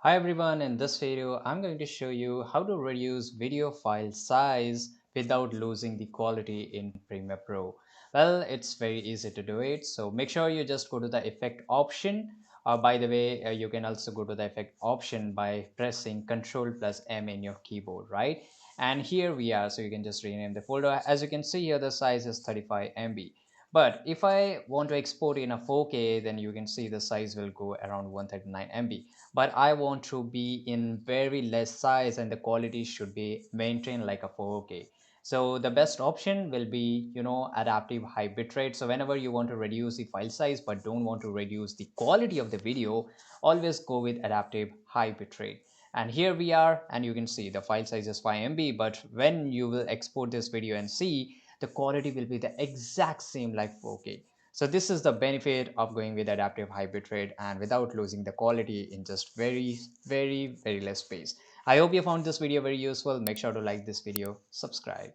Hi everyone, in this video I'm going to show you how to reduce video file size without losing the quality in Premiere Pro. Well, it's very easy to do it, so make sure you just go to the effect option. By the way, you can also go to the effect option by pressing Ctrl plus M in your keyboard, right? And here we are, so you can just rename the folder. As you can see here, the size is 35 MB. But if I want to export in a 4K, then you can see the size will go around 139 MB. But I want to be in very less size and the quality should be maintained like a 4K. So the best option will be, adaptive high bitrate. So whenever you want to reduce the file size but don't want to reduce the quality of the video, always go with adaptive high bitrate. And here we are, and you can see the file size is 5 MB, but when you will export this video and see, the quality will be the exact same like 4K. So this is the benefit of going with adaptive high bitrate and without losing the quality in just very less space. I hope you found this video very useful. Make sure to like this video, subscribe.